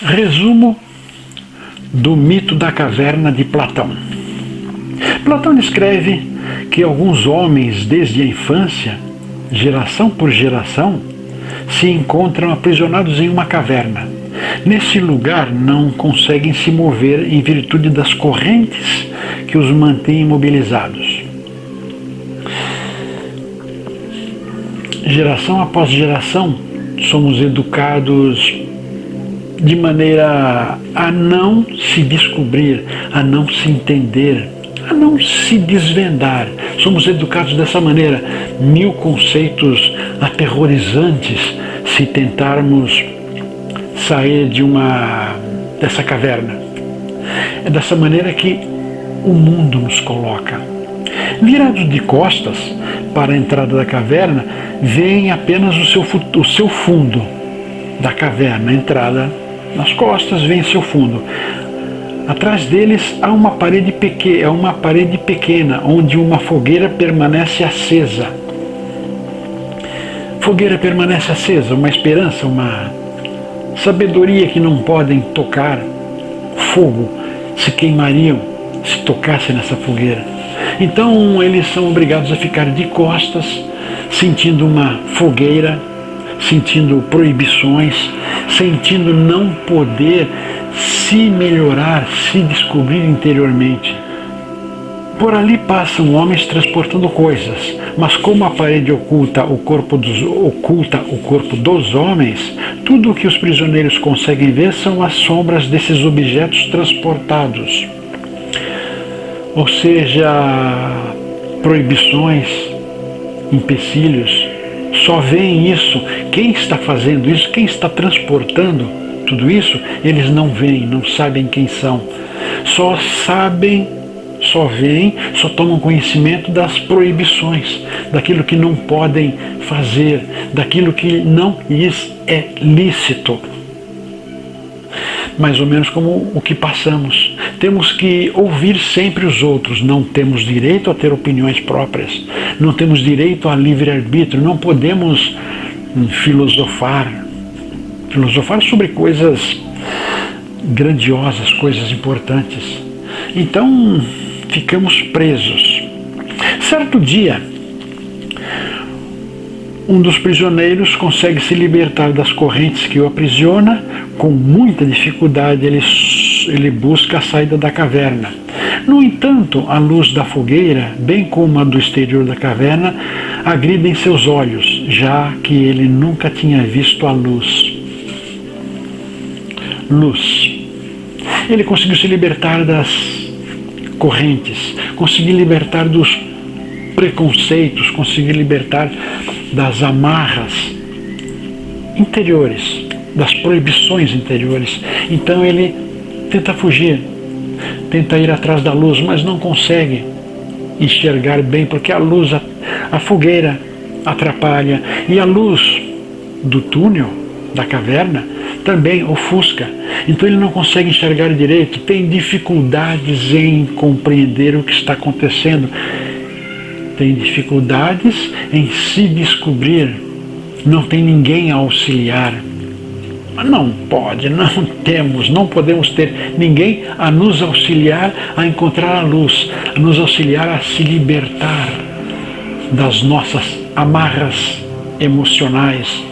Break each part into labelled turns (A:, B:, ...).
A: Resumo do mito da caverna de Platão. Platão descreve que alguns homens, desde a infância, geração por geração, se encontram aprisionados em uma caverna. Nesse lugar não conseguem se mover em virtude das correntes que os mantêm imobilizados. Geração após geração, somos educados de maneira a não se descobrir, a não se entender, a não se desvendar. Somos educados dessa maneira. 1000 conceitos aterrorizantes se tentarmos sair dessa caverna. É dessa maneira que o mundo nos coloca. Virados de costas para a entrada da caverna, veem apenas o seu fundo da caverna. A entrada nas costas, vem seu fundo. Atrás deles há uma parede pequena, onde uma fogueira permanece acesa. Fogueira permanece acesa, uma esperança, uma sabedoria que não podem tocar. Fogo se queimariam se tocassem nessa fogueira. Então eles são obrigados a ficar de costas, sentindo uma fogueira, sentindo proibições, sentindo não poder se melhorar, se descobrir interiormente. Por ali passam homens transportando coisas, mas como a parede oculta o corpo dos homens, tudo o que os prisioneiros conseguem ver são as sombras desses objetos transportados. Ou seja, proibições, empecilhos, só veem isso. Quem está fazendo isso, quem está transportando tudo isso, eles não veem, não sabem quem são. Só veem, só tomam conhecimento das proibições, daquilo que não podem fazer, daquilo que não lhes é lícito. Mais ou menos como o que passamos. Temos que ouvir sempre os outros, não temos direito a ter opiniões próprias, não temos direito a livre-arbítrio, não podemos filosofar sobre coisas grandiosas, coisas importantes. Então, ficamos presos. Certo dia, um dos prisioneiros consegue se libertar das correntes que o aprisiona. Com muita dificuldade, ele busca a saída da caverna. No entanto, a luz da fogueira, bem como a do exterior da caverna, agride em seus olhos, já que ele nunca tinha visto a luz. Ele conseguiu se libertar das correntes, conseguiu libertar dos preconceitos, conseguiu libertar das amarras interiores, das proibições interiores. Então ele tenta fugir, tenta ir atrás da luz, mas não consegue enxergar bem, porque a luz, a fogueira atrapalha, e a luz do túnel, da caverna, também ofusca. Então ele não consegue enxergar direito, tem dificuldades em compreender o que está acontecendo, tem dificuldades em se descobrir, não tem ninguém a auxiliar. Não podemos ter ninguém a nos auxiliar a encontrar a luz, a nos auxiliar a se libertar das nossas amarras emocionais,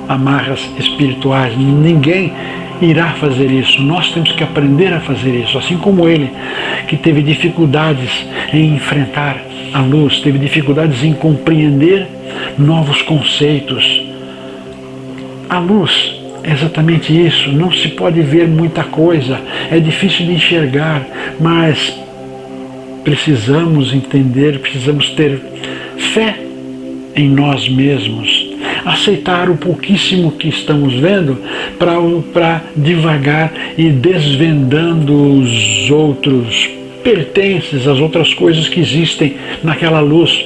A: amarras espirituais. Ninguém irá fazer isso. Nós temos que aprender a fazer isso, assim como ele, que teve dificuldades em enfrentar a luz, teve dificuldades em compreender novos conceitos. A luz é exatamente isso, não se pode ver muita coisa, é difícil de enxergar, mas precisamos entender, precisamos ter fé em nós mesmos, aceitar o pouquíssimo que estamos vendo para devagar ir desvendando os outros pertences, as outras coisas que existem naquela luz.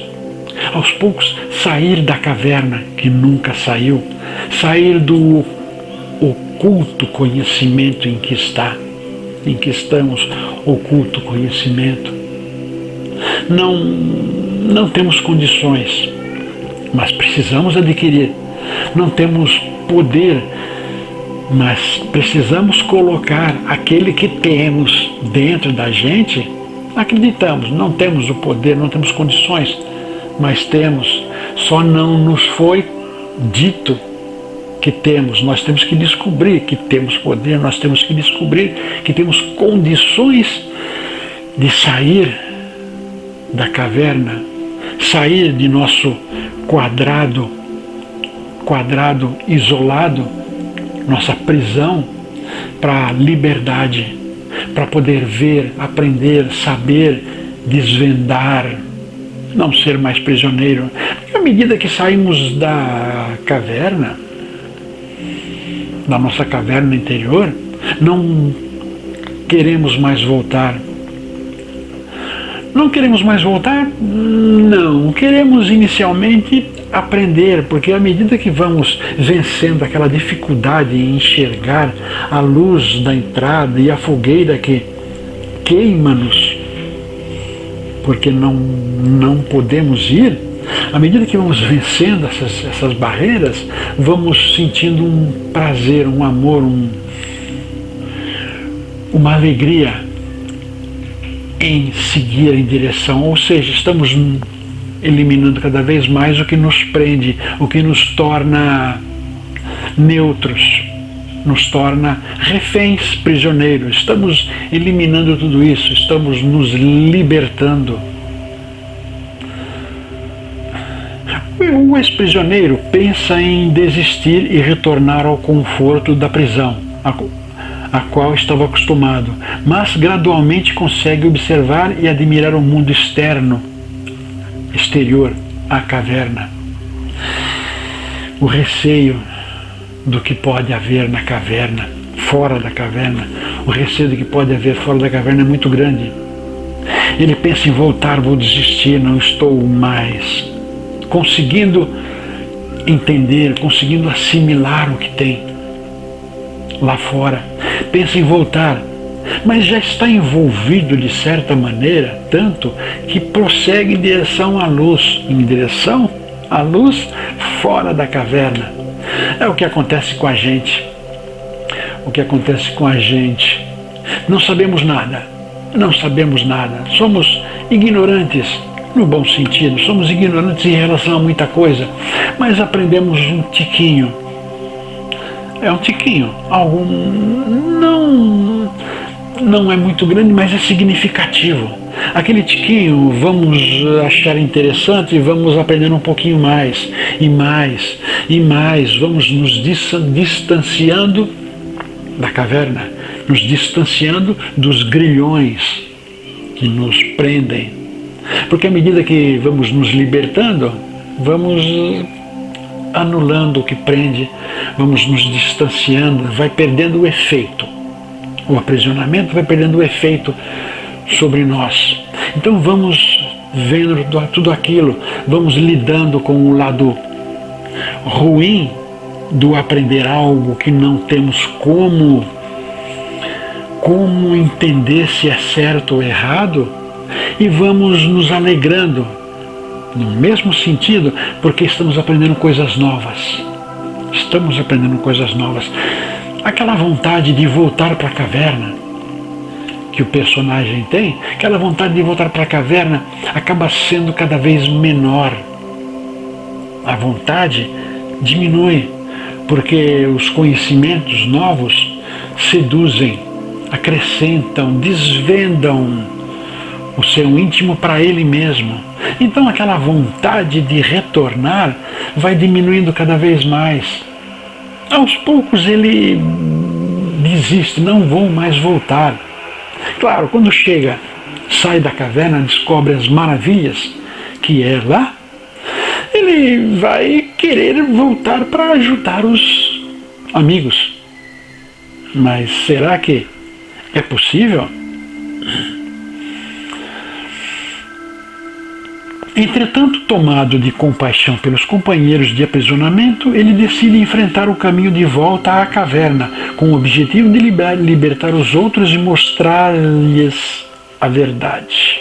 A: Aos poucos sair da caverna que nunca saiu, sair do oculto conhecimento em que estamos, oculto conhecimento. Não temos Mas precisamos colocar aquele que temos dentro da gente. Acreditamos, não temos o poder, não temos condições, mas temos. Só não nos foi dito que temos. Nós temos que descobrir que temos poder, nós temos que descobrir que temos condições de sair da caverna, sair de nosso quadrado isolado, nossa prisão, para a liberdade, para poder ver, aprender, saber, desvendar, não ser mais prisioneiro. Porque à medida que saímos da caverna, da nossa caverna interior, não queremos mais voltar. Não queremos mais voltar? Não. Queremos inicialmente aprender, porque à medida que vamos vencendo aquela dificuldade em enxergar a luz da entrada e a fogueira que queima-nos, porque não podemos ir, à medida que vamos vencendo essas barreiras, vamos sentindo um prazer, um amor, uma alegria em seguir em direção, ou seja, estamos eliminando cada vez mais o que nos prende, o que nos torna neutros, nos torna reféns, prisioneiros. Estamos eliminando tudo isso, estamos nos libertando. O ex-prisioneiro pensa em desistir e retornar ao conforto da prisão, a qual estava acostumado, mas gradualmente consegue observar e admirar o mundo exterior à caverna. O receio do que pode haver na caverna, fora da caverna, o receio do que pode haver fora da caverna é muito grande. Ele pensa em voltar, vou desistir, não estou mais conseguindo entender, conseguindo assimilar o que tem lá fora. Pensa em voltar, mas já está envolvido de certa maneira, tanto que prossegue em direção à luz, fora da caverna. É o que acontece com a gente. O que acontece com a gente. Não sabemos nada. Somos ignorantes, no bom sentido. Somos ignorantes em relação a muita coisa, mas aprendemos um tiquinho. É um tiquinho. Não é muito grande, mas é significativo. Aquele tiquinho vamos achar interessante e vamos aprender um pouquinho mais, e mais, e mais. Vamos nos distanciando da caverna, nos distanciando dos grilhões que nos prendem. Porque à medida que vamos nos libertando, vamos anulando o que prende, vamos nos distanciando, vai perdendo o efeito. O aprisionamento vai perdendo o efeito sobre nós. Então vamos vendo tudo aquilo, vamos lidando com o lado ruim do aprender algo que não temos como entender se é certo ou errado, e vamos nos alegrando no mesmo sentido, porque estamos aprendendo coisas novas. Aquela vontade de voltar para a caverna que o personagem tem, aquela vontade de voltar para a caverna acaba sendo cada vez menor. A vontade diminui, porque os conhecimentos novos seduzem, acrescentam, desvendam o seu íntimo para ele mesmo. Então aquela vontade de retornar vai diminuindo cada vez mais. Aos poucos ele desiste, não vou mais voltar. Claro, quando sai da caverna, descobre as maravilhas que é lá, ele vai querer voltar para ajudar os amigos. Mas será que é possível? Entretanto, tomado de compaixão pelos companheiros de aprisionamento, ele decide enfrentar o caminho de volta à caverna, com o objetivo de libertar os outros e mostrar-lhes a verdade.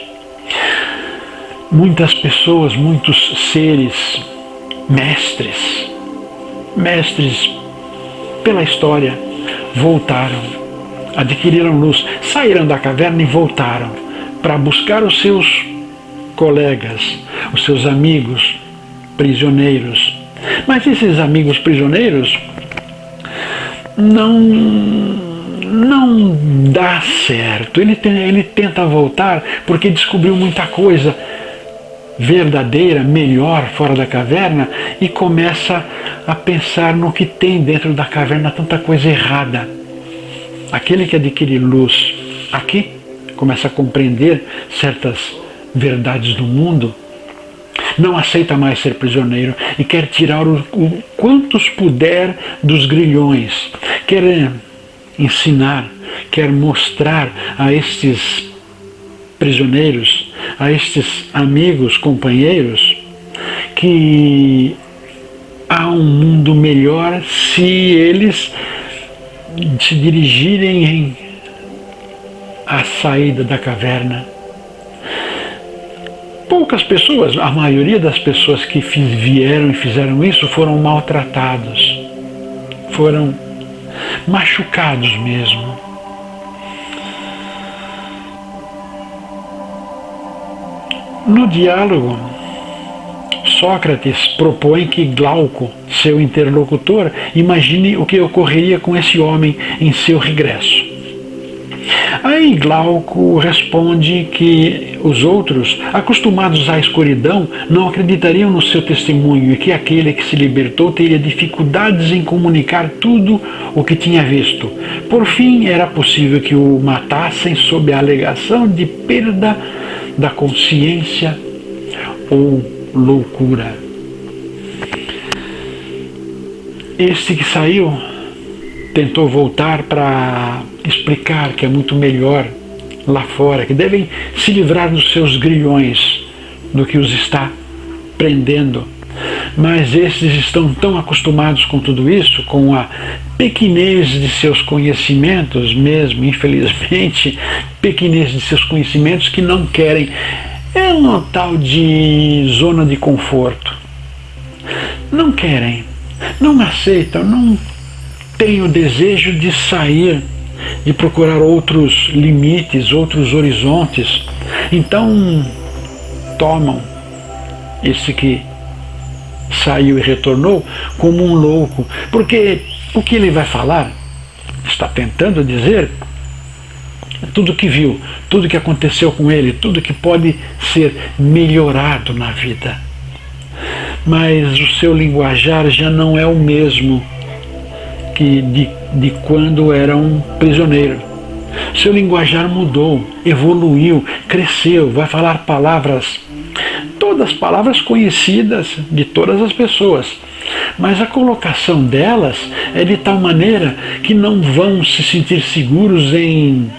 A: Muitas pessoas, muitos seres, mestres pela história, voltaram, adquiriram luz, saíram da caverna e voltaram para buscar os seus colegas, os seus amigos prisioneiros. Mas esses amigos prisioneiros não dá certo. Ele tenta voltar porque descobriu muita coisa verdadeira, melhor fora da caverna, e começa a pensar no que tem dentro da caverna, tanta coisa errada. Aquele que adquire luz aqui começa a compreender certas verdades do mundo, não aceita mais ser prisioneiro e quer tirar o quantos puder dos grilhões, quer ensinar, quer mostrar a estes prisioneiros, a estes amigos, companheiros, que há um mundo melhor se eles se dirigirem à saída da caverna. Poucas pessoas, a maioria das pessoas que vieram e fizeram isso foram maltratados, foram machucados mesmo. No diálogo, Sócrates propõe que Glauco, seu interlocutor, imagine o que ocorreria com esse homem em seu regresso. Aí Glauco responde que os outros, acostumados à escuridão, não acreditariam no seu testemunho e que aquele que se libertou teria dificuldades em comunicar tudo o que tinha visto. Por fim, era possível que o matassem sob a alegação de perda da consciência ou loucura. Este que saiu tentou voltar para explicar que é muito melhor lá fora, que devem se livrar dos seus grilhões do que os está prendendo. Mas esses estão tão acostumados com tudo isso, com a pequenez de seus conhecimentos mesmo, infelizmente, pequenez de seus conhecimentos, que não querem. É uma tal de zona de conforto. Não querem, não aceitam, não têm o desejo de sair, de procurar outros limites, outros horizontes. Então, tomam esse que saiu e retornou como um louco, porque o que ele vai falar, está tentando dizer tudo que viu, tudo que aconteceu com ele, tudo que pode ser melhorado na vida. Mas o seu linguajar já não é o mesmo que de quando era um prisioneiro. Seu linguajar mudou, evoluiu, cresceu, vai falar palavras, todas palavras conhecidas de todas as pessoas, mas a colocação delas é de tal maneira que não vão se sentir seguros em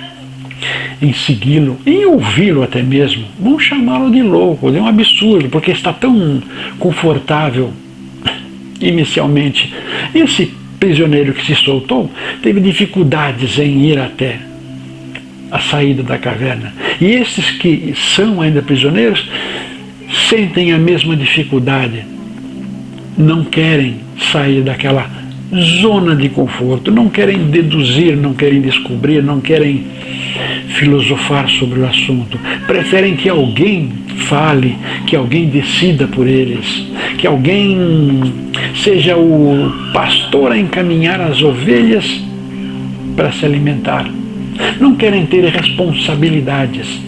A: segui-lo, em ouvi-lo até mesmo. Vão chamá-lo de louco, de um absurdo, porque está tão confortável inicialmente. Esse prisioneiro que se soltou teve dificuldades em ir até a saída da caverna. E esses que são ainda prisioneiros sentem a mesma dificuldade. Não querem sair daquela zona de conforto, não querem deduzir, não querem descobrir, não querem filosofar sobre o assunto. Preferem que alguém fale, que alguém decida por eles, que alguém seja o pastor a encaminhar as ovelhas para se alimentar. Não querem ter responsabilidades,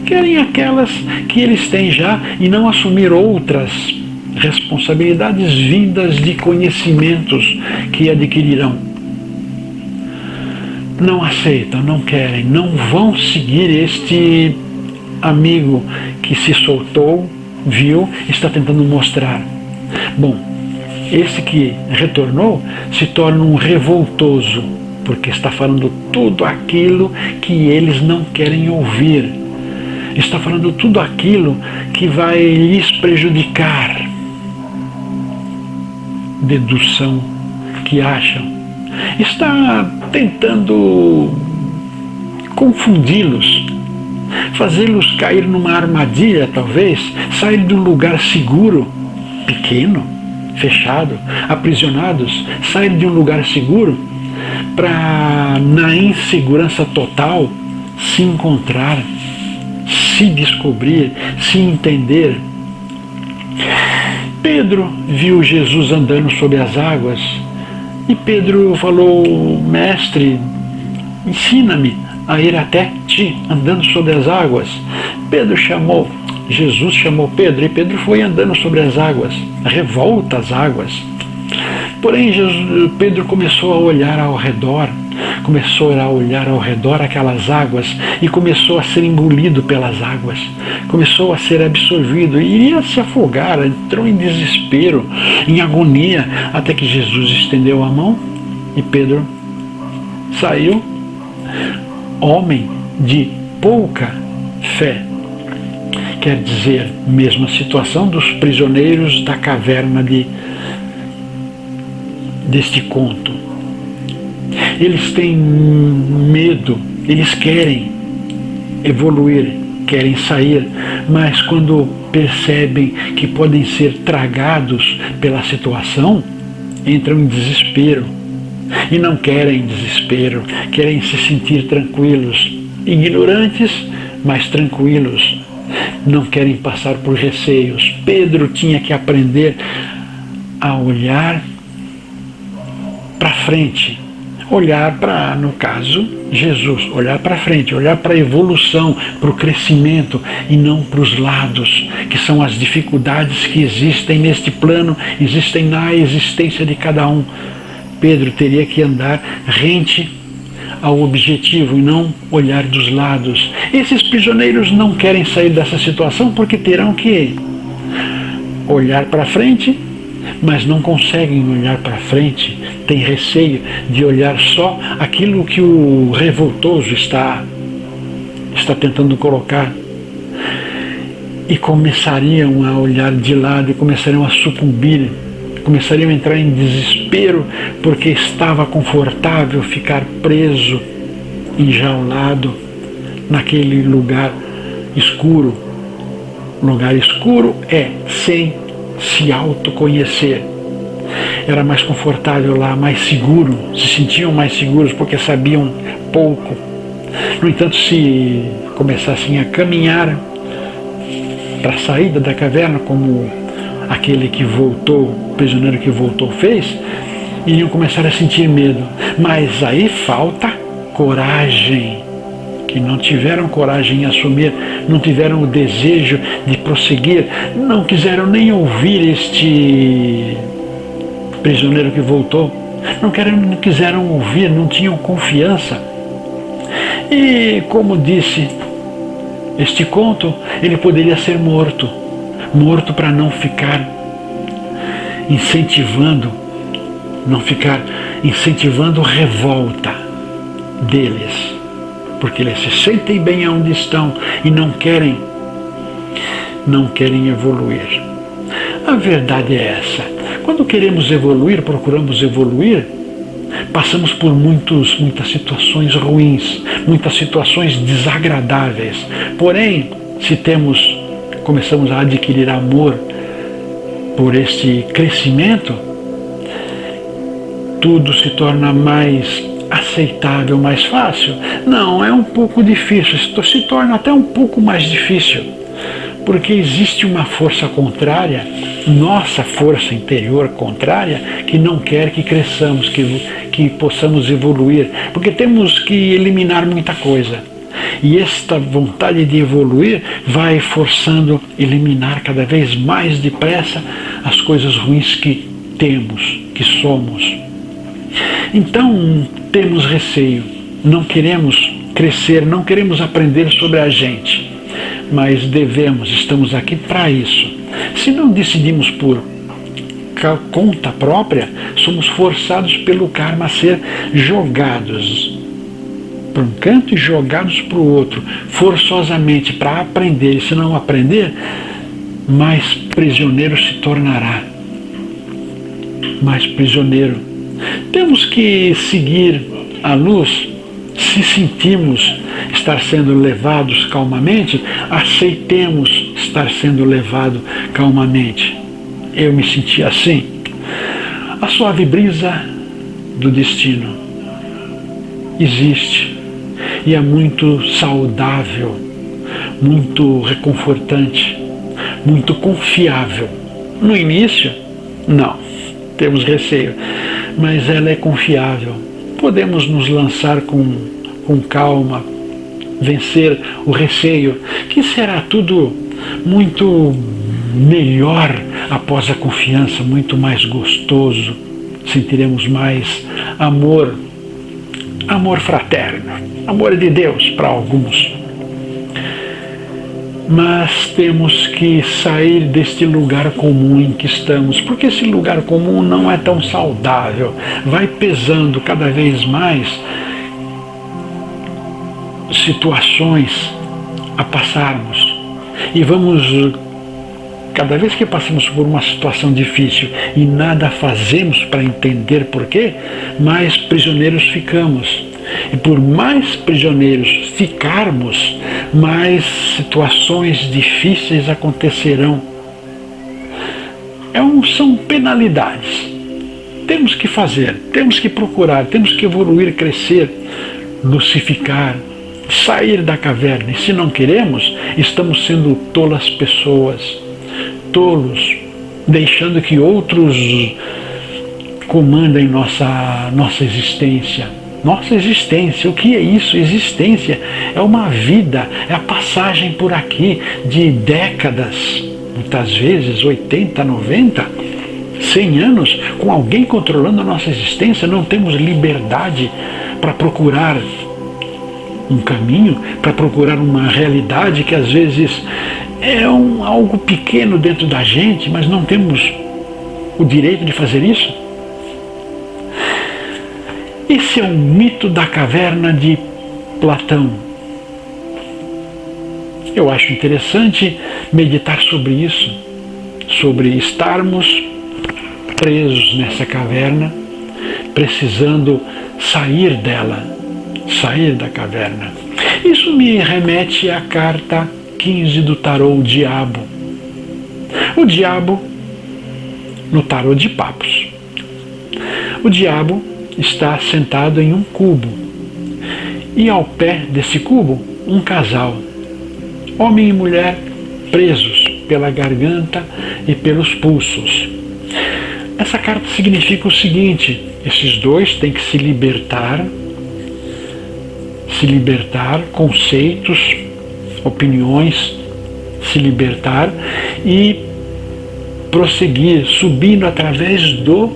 A: querem aquelas que eles têm já e não assumir outras responsabilidades vindas de conhecimentos que adquirirão. Não aceitam, não querem, não vão seguir este amigo que se soltou, viu, está tentando mostrar. Bom, esse que retornou se torna um revoltoso, porque está falando tudo aquilo que eles não querem ouvir. Está falando tudo aquilo que vai lhes prejudicar. Dedução que acham. Está tentando confundi-los, fazê-los cair numa armadilha, talvez, sair de um lugar seguro, pequeno, fechado, aprisionados, sair de um lugar seguro para, na insegurança total, se encontrar, se descobrir, se entender. Pedro viu Jesus andando sobre as águas e Pedro falou: mestre, ensina-me a ir até ti, andando sobre as águas. Jesus chamou Pedro e Pedro foi andando sobre as águas, revolta as águas. Porém, Pedro começou a olhar ao redor aquelas águas e começou a ser engolido pelas águas, começou a ser absorvido e iria se afogar, entrou em desespero, em agonia, até que Jesus estendeu a mão e Pedro saiu, homem de pouca fé. Quer dizer, mesma situação dos prisioneiros da caverna deste conto. Eles têm medo, eles querem evoluir, querem sair, mas quando percebem que podem ser tragados pela situação, entram em desespero. E não querem desespero, querem se sentir tranquilos, ignorantes, mas tranquilos. Não querem passar por receios. Pedro tinha que aprender a olhar para frente, olhar para, no caso, Jesus, olhar para frente, olhar para a evolução, para o crescimento e não para os lados, que são as dificuldades que existem neste plano, existem na existência de cada um. Pedro teria que andar rente ao objetivo e não olhar dos lados. Esses prisioneiros não querem sair dessa situação porque terão que olhar para frente, mas não conseguem olhar para frente, têm receio de olhar só aquilo que o revoltoso está tentando colocar. E começariam a olhar de lado e começariam a sucumbir, começariam a entrar em desespero porque estava confortável ficar preso, enjaulado naquele lugar escuro. Lugar escuro é sem se autoconhecer. Era mais confortável lá, mais seguro, se sentiam mais seguros porque sabiam pouco. No entanto, se começassem a caminhar para a saída da caverna, como aquele que voltou, o prisioneiro que voltou fez, iriam começar a sentir medo. Mas aí falta coragem, que não tiveram coragem em assumir, não tiveram o desejo de prosseguir, não quiseram nem ouvir este prisioneiro que voltou, não quiseram ouvir, não tinham confiança. E como disse este conto, ele poderia ser morto para não ficar incentivando revolta deles, porque eles se sentem bem onde estão e não querem evoluir. A verdade é essa. Quando queremos evoluir, procuramos evoluir, passamos por muitas situações ruins, muitas situações desagradáveis. Porém, se começamos a adquirir amor por este crescimento, tudo se torna mais aceitável, mais fácil. Não, é um pouco difícil, se torna até um pouco mais difícil, porque existe uma força contrária, nossa força interior contrária, que não quer que cresçamos, que possamos evoluir, porque temos que eliminar muita coisa. E esta vontade de evoluir vai forçando eliminar cada vez mais depressa as coisas ruins que temos, que somos. Então temos receio, não queremos crescer, não queremos aprender sobre a gente, mas estamos aqui para isso. Se não decidimos por conta própria, somos forçados pelo karma a ser jogados para um canto e jogados para o outro, forçosamente, para aprender. E se não aprender, mais prisioneiro se tornará. Mais prisioneiro. Temos que seguir a luz. Se sentimos estar sendo levados calmamente, aceitemos estar sendo levado calmamente. Eu me senti assim. A suave brisa do destino. existe e é muito saudável, muito reconfortante, muito confiável. No início, não, temos receio, mas ela é confiável. Podemos nos lançar com calma, vencer o receio, que será tudo muito melhor após a confiança, muito mais gostoso. Sentiremos mais amor, amor fraterno, amor de Deus para alguns. Mas temos que sair deste lugar comum em que estamos, porque esse lugar comum não é tão saudável, vai pesando cada vez mais situações a passarmos, e vamos, cada vez que passamos por uma situação difícil e nada fazemos para entender por quê, mais prisioneiros ficamos. E por mais prisioneiros ficarmos, mais situações difíceis acontecerão. São penalidades. Temos que fazer, temos que procurar, temos que evoluir, crescer, lucificar, sair da caverna. E se não queremos, estamos sendo tolas pessoas, tolos, deixando que outros comandem nossa existência. Nossa existência, o que é isso? Existência é uma vida, é a passagem por aqui de décadas, muitas vezes 80, 90, 100 anos, com alguém controlando a nossa existência. Não temos liberdade para procurar um caminho, para procurar uma realidade que às vezes é algo pequeno dentro da gente, mas não temos o direito de fazer isso. Esse é um mito da caverna de Platão. Eu acho interessante meditar sobre isso, sobre estarmos presos nessa caverna, precisando sair dela, sair da caverna. Isso me remete à carta 15 do tarô, o diabo. O diabo, no tarô de Papos. O diabo está sentado em um cubo, e ao pé desse cubo um casal, homem e mulher, presos pela garganta e pelos pulsos. Essa carta significa o seguinte: esses dois têm que se libertar, conceitos, opiniões, se libertar e prosseguir subindo através do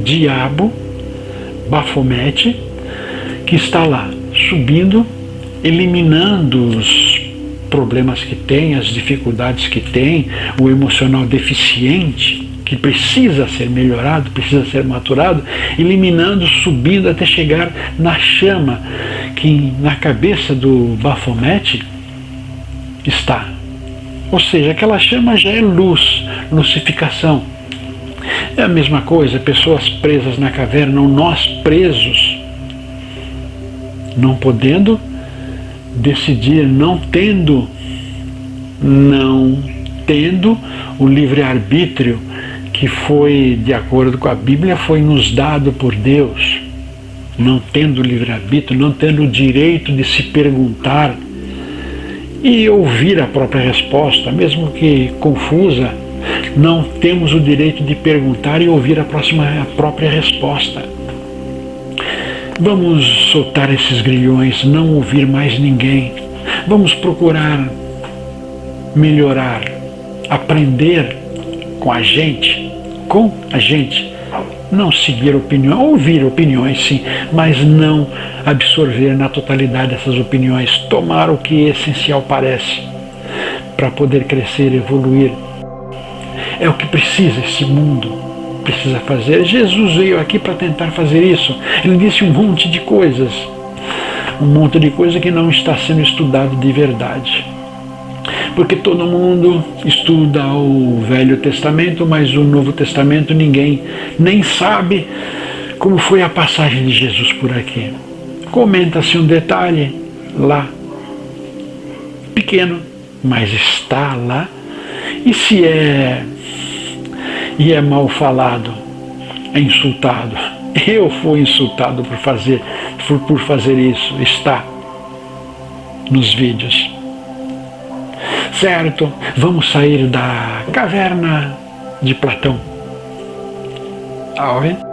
A: diabo, Bafomete, que está lá, subindo, eliminando os problemas que tem, as dificuldades que tem, o emocional deficiente, que precisa ser melhorado, precisa ser maturado, eliminando, subindo até chegar na chama, que na cabeça do Bafomete está. Ou seja, aquela chama já é luz, lucificação. É a mesma coisa, pessoas presas na caverna, nós presos, não podendo decidir, não tendo o livre-arbítrio que foi, de acordo com a Bíblia, foi nos dado por Deus. Não tendo livre-arbítrio, não tendo o direito de se perguntar e ouvir a própria resposta, mesmo que confusa. Não temos o direito de perguntar e ouvir a própria resposta. Vamos soltar esses grilhões, não ouvir mais ninguém. Vamos procurar melhorar, aprender com a gente. Não seguir opiniões, ouvir opiniões sim, mas não absorver na totalidade essas opiniões. Tomar o que essencial parece para poder crescer, evoluir. É o que precisa esse mundo, precisa fazer. Jesus veio aqui para tentar fazer isso. Ele disse um monte de coisas que não está sendo estudado de verdade. Porque todo mundo estuda o Velho Testamento, mas o Novo Testamento ninguém nem sabe como foi a passagem de Jesus por aqui. Comenta-se um detalhe lá, pequeno, mas está lá. E se é mal falado, é insultado. Eu fui insultado por por fazer isso, está nos vídeos. Certo? Vamos sair da caverna de Platão. Tá ouvindo?